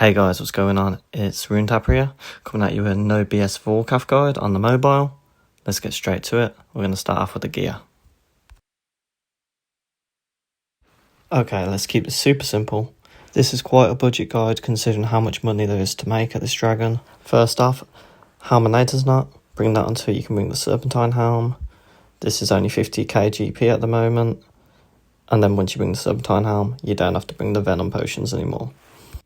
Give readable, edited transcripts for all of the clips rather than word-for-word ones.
Hey guys, what's going on? It's Runetapper here, coming at you with a no BS Vorkath guide on the mobile. Let's get straight to it. We're going to start off with the gear. Okay, let's keep it super simple. This is quite a budget guide considering how much money there is to make at this dragon. First off, Helminator's knot. Bring that onto it, you can bring the Serpentine helm. This is only 50k GP at the moment. And then once you bring the Serpentine helm, you don't have to bring the Venom potions anymore.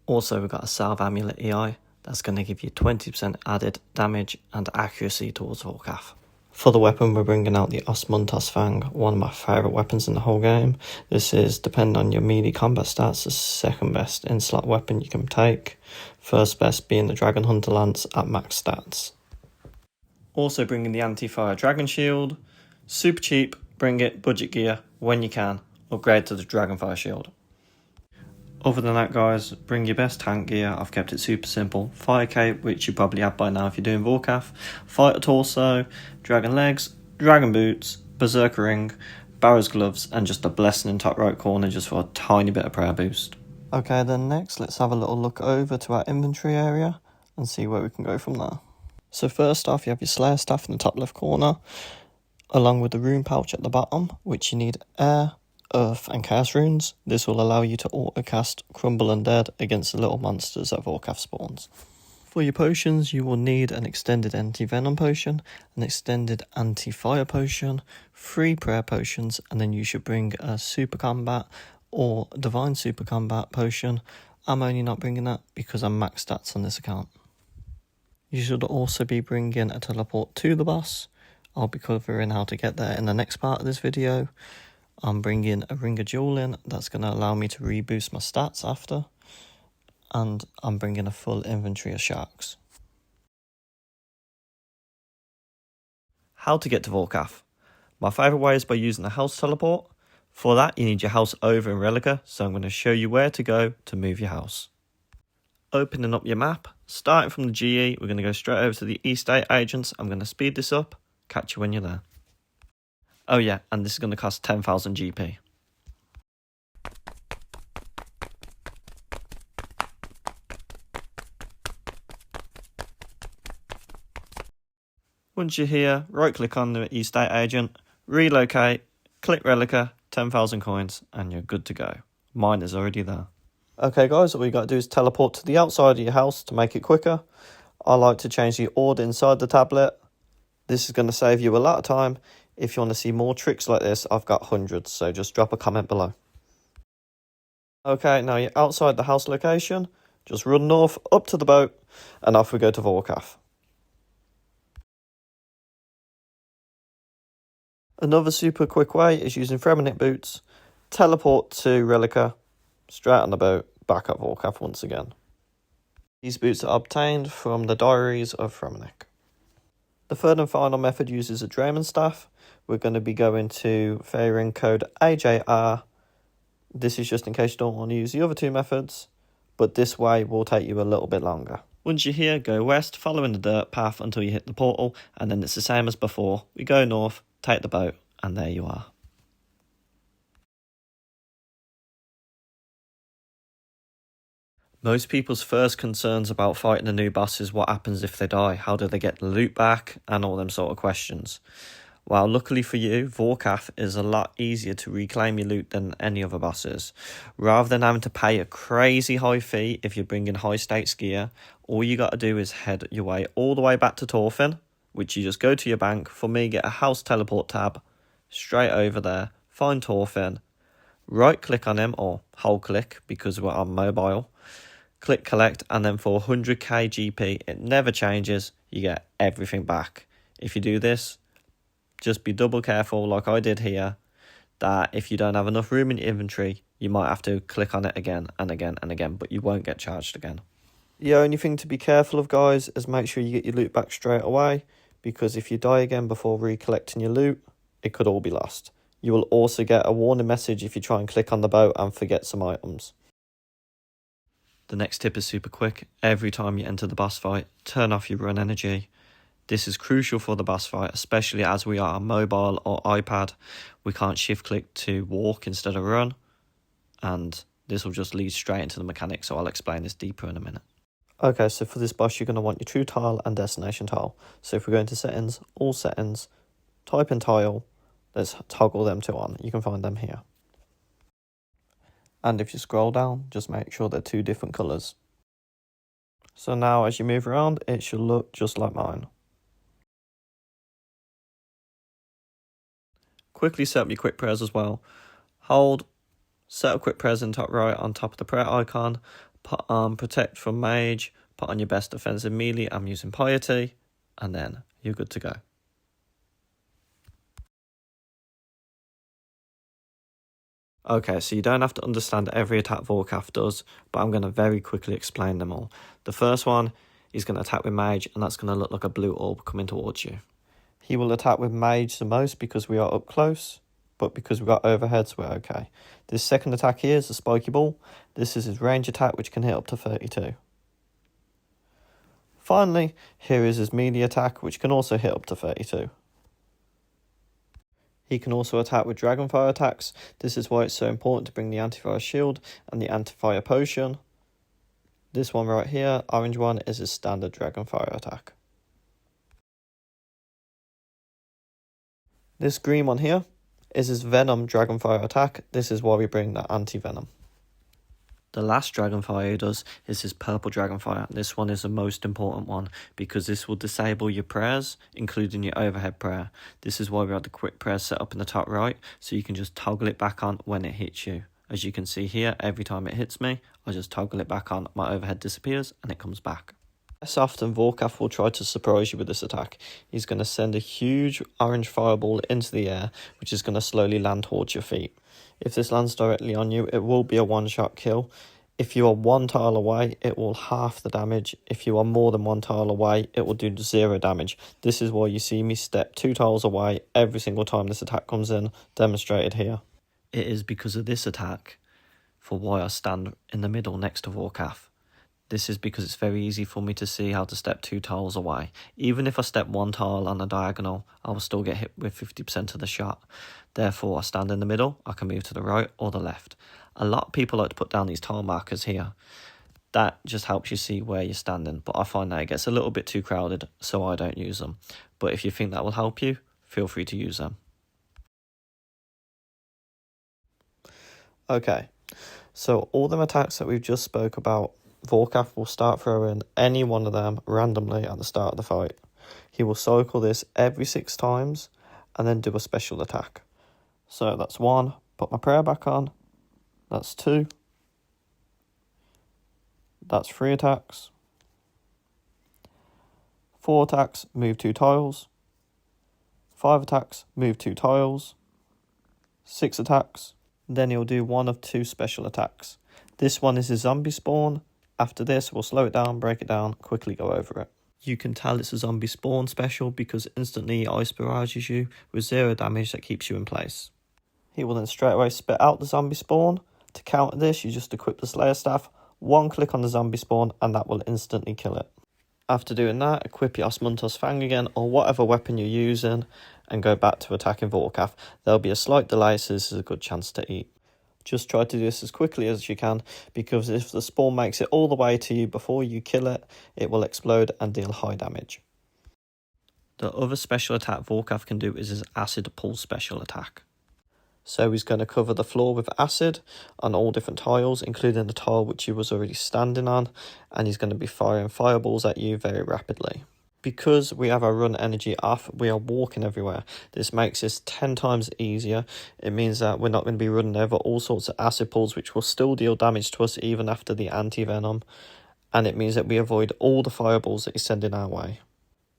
Also, we've got a Salve Amulet EI that's going to give you 20% added damage and accuracy towards Vorkath. For the weapon, we're bringing out the Osmuntos Fang, one of my favourite weapons in the whole game. This is, depending on your melee combat stats, the second best in-slot weapon you can take. First best being the Dragon Hunter Lance at max stats. Also bringing the Anti-Fire Dragon Shield. Super cheap, bring it, budget gear, when you can. Upgrade to the Dragonfire Shield. Other than that guys, bring your best tank gear. I've kept it super simple. Fire cape, which you probably have by now if you're doing Vorkath. Fighter torso, dragon legs, dragon boots, berserker ring, Barrow's gloves, and just a blessing in top right corner just for a tiny bit of prayer boost. Okay, then next let's have a little look over to our inventory area and see where we can go from there. So first off, you have your Slayer staff in the top left corner, along with the rune pouch at the bottom, which you need air, earth and chaos runes. This will allow you to auto-cast Crumble Undead against the little monsters that Vorkath spawns. For your potions, you will need an extended anti-venom potion, an extended anti-fire potion, 3 prayer potions, and then you should bring a super combat or divine super combat potion. I'm only not bringing that because I'm max stats on this account. You should also be bringing a teleport to the boss. I'll be covering how to get there in the next part of this video. I'm bringing a Ring of Jewel in, that's going to allow me to reboost my stats after. And I'm bringing a full inventory of sharks. How to get to Vorkath. My favourite way is by using the house teleport. For that you need your house over in Relica, so I'm going to show you where to go to move your house. Opening up your map, starting from the GE, we're going to go straight over to the Estate Agents. I'm going to speed this up, catch you when you're there. Oh yeah, and this is going to cost 10,000 GP. Once you're here, right click on the Estate Agent, relocate, click Relica, 10,000 coins, and you're good to go. Mine is already there. Okay guys, all you got to do is teleport to the outside of your house to make it quicker. I like to change the order inside the tablet. This is going to save you a lot of time. If you want to see more tricks like this, I've got hundreds, so just drop a comment below. Okay, now you're outside the house location. Just run north, up to the boat, and off we go to Vorkath. Another super quick way is using Fremenic boots. Teleport to Relica, straight on the boat, back at Vorkath once again. These boots are obtained from the Diaries of Fremenic. The third and final method uses a Drayman staff. We're going to be going to fairing code AJR. This is just in case you don't want to use the other 2 methods, but this way will take you a little bit longer. Once you're here, go west, following the dirt path until you hit the portal, and then it's the same as before. We go north, take the boat, and there you are. Most people's first concerns about fighting a new boss is what happens if they die, how do they get the loot back, and all them sort of questions. Well, luckily for you, Vorkath is a lot easier to reclaim your loot than any other bosses. Rather than having to pay a crazy high fee if you're bringing high stakes gear, all you got to do is head your way all the way back to Thorfinn, which you just go to your bank. For me, get a house teleport tab, straight over there, find Thorfinn, right click on him, or hold click because we're on mobile, click collect, and then for 100k GP, it never changes, you get everything back. If you do this, just be double careful like I did here, that if you don't have enough room in your inventory, you might have to click on it again and again and again, but you won't get charged again. The only thing to be careful of guys is make sure you get your loot back straight away, because if you die again before recollecting your loot, it could all be lost. You will also get a warning message if you try and click on the boat and forget some items. The next tip is super quick. Every time you enter the boss fight, turn off your run energy. This is crucial for the boss fight, especially as we are on mobile or iPad. We can't shift click to walk instead of run, and this will just lead straight into the mechanics, so I'll explain this deeper in a minute. Okay, so for this boss, you're going to want your true tile and destination tile. So if we go into settings, all settings, type in tile, let's toggle them to on. You can find them here. And if you scroll down, just make sure they're two different colours. So now as you move around, it should look just like mine. Quickly set up your quick prayers as well. Hold, set up quick prayers in top right on top of the prayer icon. Put on protect from mage, put on your best defensive melee, I'm using piety, and then you're good to go. Okay, so you don't have to understand every attack Vorkath does, but I'm going to very quickly explain them all. The first one, he's going to attack with mage, and that's going to look like a blue orb coming towards you. He will attack with mage the most because we are up close, but because we've got overheads, we're okay. This second attack here is a spiky ball. This is his range attack, which can hit up to 32. Finally, here is his melee attack, which can also hit up to 32. He can also attack with Dragonfire attacks. This is why it's so important to bring the Anti-Fire Shield and the Anti-Fire Potion. This one right here, orange one, is his standard Dragonfire attack. This green one here is his Venom Dragonfire attack. This is why we bring the Anti-Venom. The last Dragonfire he does is his purple Dragonfire. This one is the most important one because this will disable your prayers, including your overhead prayer. This is why we have the quick prayer set up in the top right, so you can just toggle it back on when it hits you. As you can see here, every time it hits me, I just toggle it back on, my overhead disappears and it comes back. Less often, Vorkath will try to surprise you with this attack. He's going to send a huge orange fireball into the air, which is going to slowly land towards your feet. If this lands directly on you, it will be a one-shot kill. If you are one tile away, it will half the damage. If you are more than one tile away, it will do 0 damage. This is why you see me step 2 tiles away every single time this attack comes in, demonstrated here. It is because of this attack for why I stand in the middle next to Vorkath. This is because it's very easy for me to see how to step 2 tiles away. Even if I step 1 tile on a diagonal, I will still get hit with 50% of the shot. Therefore, I stand in the middle, I can move to the right or the left. A lot of people like to put down these tile markers here. That just helps you see where you're standing, but I find that it gets a little bit too crowded, so I don't use them. But if you think that will help you, feel free to use them. Okay, so all them attacks that we've just spoke about, Vorkath will start throwing any one of them randomly at the start of the fight. He will cycle this every 6 times and then do a special attack. So that's 1, put my prayer back on, that's 2, that's 3 attacks, 4 attacks, move 2 tiles, 5 attacks, move 2 tiles, 6 attacks, then he'll do 1 of 2 special attacks. This one is his zombie spawn. After this, we'll slow it down, break it down, quickly go over it. You can tell it's a zombie spawn special because instantly ice barrages you with 0 damage that keeps you in place. He will then straight away spit out the zombie spawn. To counter this, you just equip the Slayer Staff, 1 click on the zombie spawn and that will instantly kill it. After doing that, equip your Osmuntos Fang again or whatever weapon you're using and go back to attacking Vorkath. There'll be a slight delay, so this is a good chance to eat. Just try to do this as quickly as you can, because if the spawn makes it all the way to you before you kill it, it will explode and deal high damage. The other special attack Vorkath can do is his Acid Pull special attack. So he's going to cover the floor with acid on all different tiles, including the tile which he was already standing on, and he's going to be firing fireballs at you very rapidly. Because we have our run energy off, we are walking everywhere. This makes this 10 times easier. It means that we're not going to be running over all sorts of acid pulls, which will still deal damage to us even after the anti-venom. And it means that we avoid all the fireballs that he's sending our way.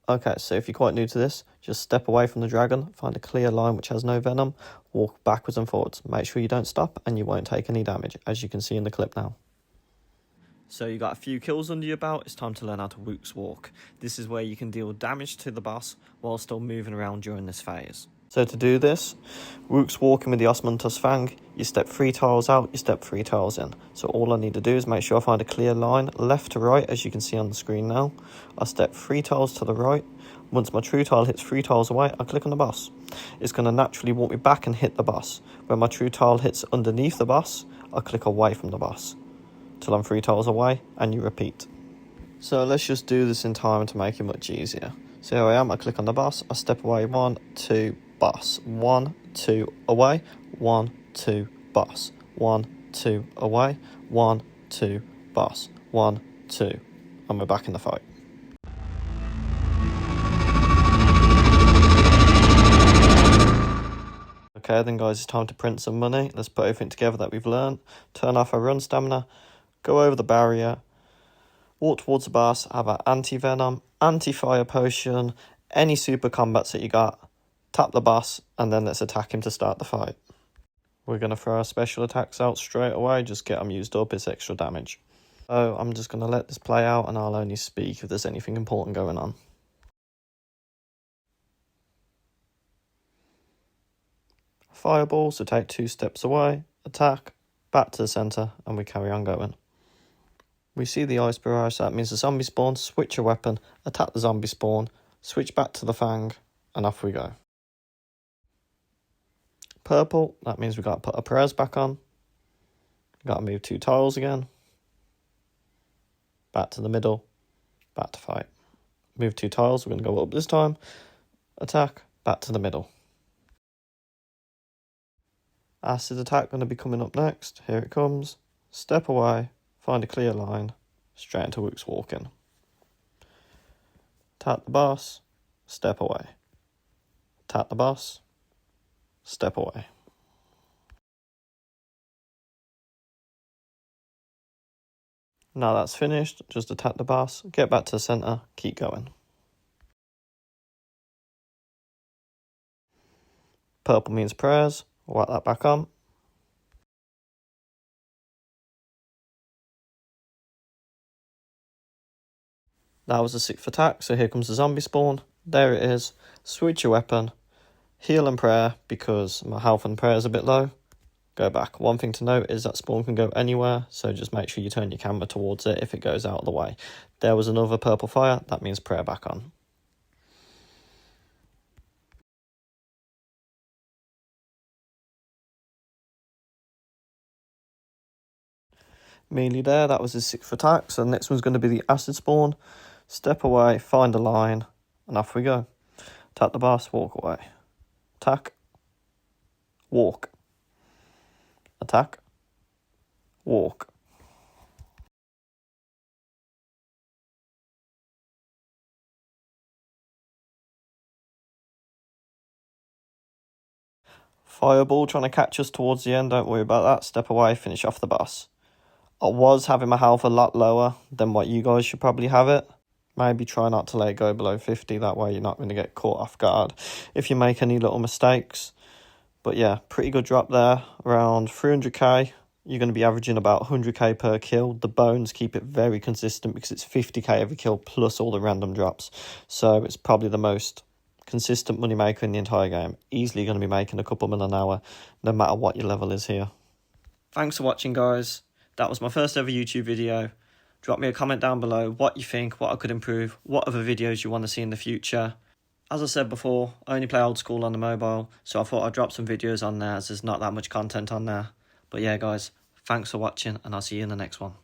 Okay, so if you're quite new to this, just step away from the dragon, find a clear line which has no venom, walk backwards and forwards. Make sure you don't stop and you won't take any damage, as you can see in the clip now. So you got a few kills under your belt, it's time to learn how to Wook's Walk. This is where you can deal damage to the boss while still moving around during this phase. So to do this, Wook's Walking with the Osmuntos Fang, you step 3 tiles out, you step 3 tiles in. So all I need to do is make sure I find a clear line left to right, as you can see on the screen now. I step 3 tiles to the right. Once my true tile hits 3 tiles away, I click on the boss. It's going to naturally walk me back and hit the boss. When my true tile hits underneath the boss, I click away from the boss till I'm 3 tiles away, and you repeat. So let's just do this in time to make it much easier. So here I am, I click on the boss, I step away, 1, 2, boss, 1, 2, away, 1, 2, boss, 1, 2, away, 1, 2, boss, 1, 2, and we're back in the fight. Okay then guys, it's time to print some money. Let's put everything together that we've learned. Turn off our run stamina, go over the barrier, walk towards the boss, have an anti-venom, anti-fire potion, any super combats that you got, tap the boss, and then let's attack him to start the fight. We're going to throw our special attacks out straight away, just get them used up, it's extra damage. So I'm just going to let this play out and I'll only speak if there's anything important going on. Fireball, so take 2 steps away, attack, back to the centre, and we carry on going. We see the ice barrage, so that means the zombie spawn, switch your weapon, attack the zombie spawn, switch back to the fang, and off we go. Purple, that means we got to put our prayers back on. We got to move 2 tiles again. Back to the middle, back to fight. Move 2 tiles, we're going to go up this time. Attack, back to the middle. Acid attack going to be coming up next. Here it comes. Step away, find a clear line, straight into Wook's walking. Tap the boss, step away. Tap the boss, step away. Now that's finished, just attack the boss, get back to the centre, keep going. Purple means prayers, whack that back on. That was the 6th attack, so here comes the zombie spawn. There it is. Switch your weapon. Heal and prayer, because my health and prayer is a bit low. Go back. One thing to note is that spawn can go anywhere, so just make sure you turn your camera towards it if it goes out of the way. There was another purple fire, that means prayer back on. Melee there, that was his 6th attack, so the next one's going to be the acid spawn. Step away, find a line, and off we go. Attack the boss, walk away. Attack. Walk. Attack. Walk. Fireball trying to catch us towards the end, don't worry about that. Step away, finish off the boss. I was having my health a lot lower than what you guys should probably have it. Maybe try not to let it go below 50, that way you're not going to get caught off guard if you make any little mistakes. But yeah, pretty good drop there, around 300k. You're going to be averaging about 100k per kill. The bones keep it very consistent because it's 50k every kill plus all the random drops. So it's probably the most consistent money maker in the entire game. Easily going to be making a couple mil an hour, no matter what your level is here. Thanks for watching, guys. That was my first ever YouTube video. Drop me a comment down below what you think, what I could improve, what other videos you want to see in the future. As I said before, I only play old school on the mobile, so I thought I'd drop some videos on there as there's not that much content on there. But yeah, guys, thanks for watching, and I'll see you in the next one.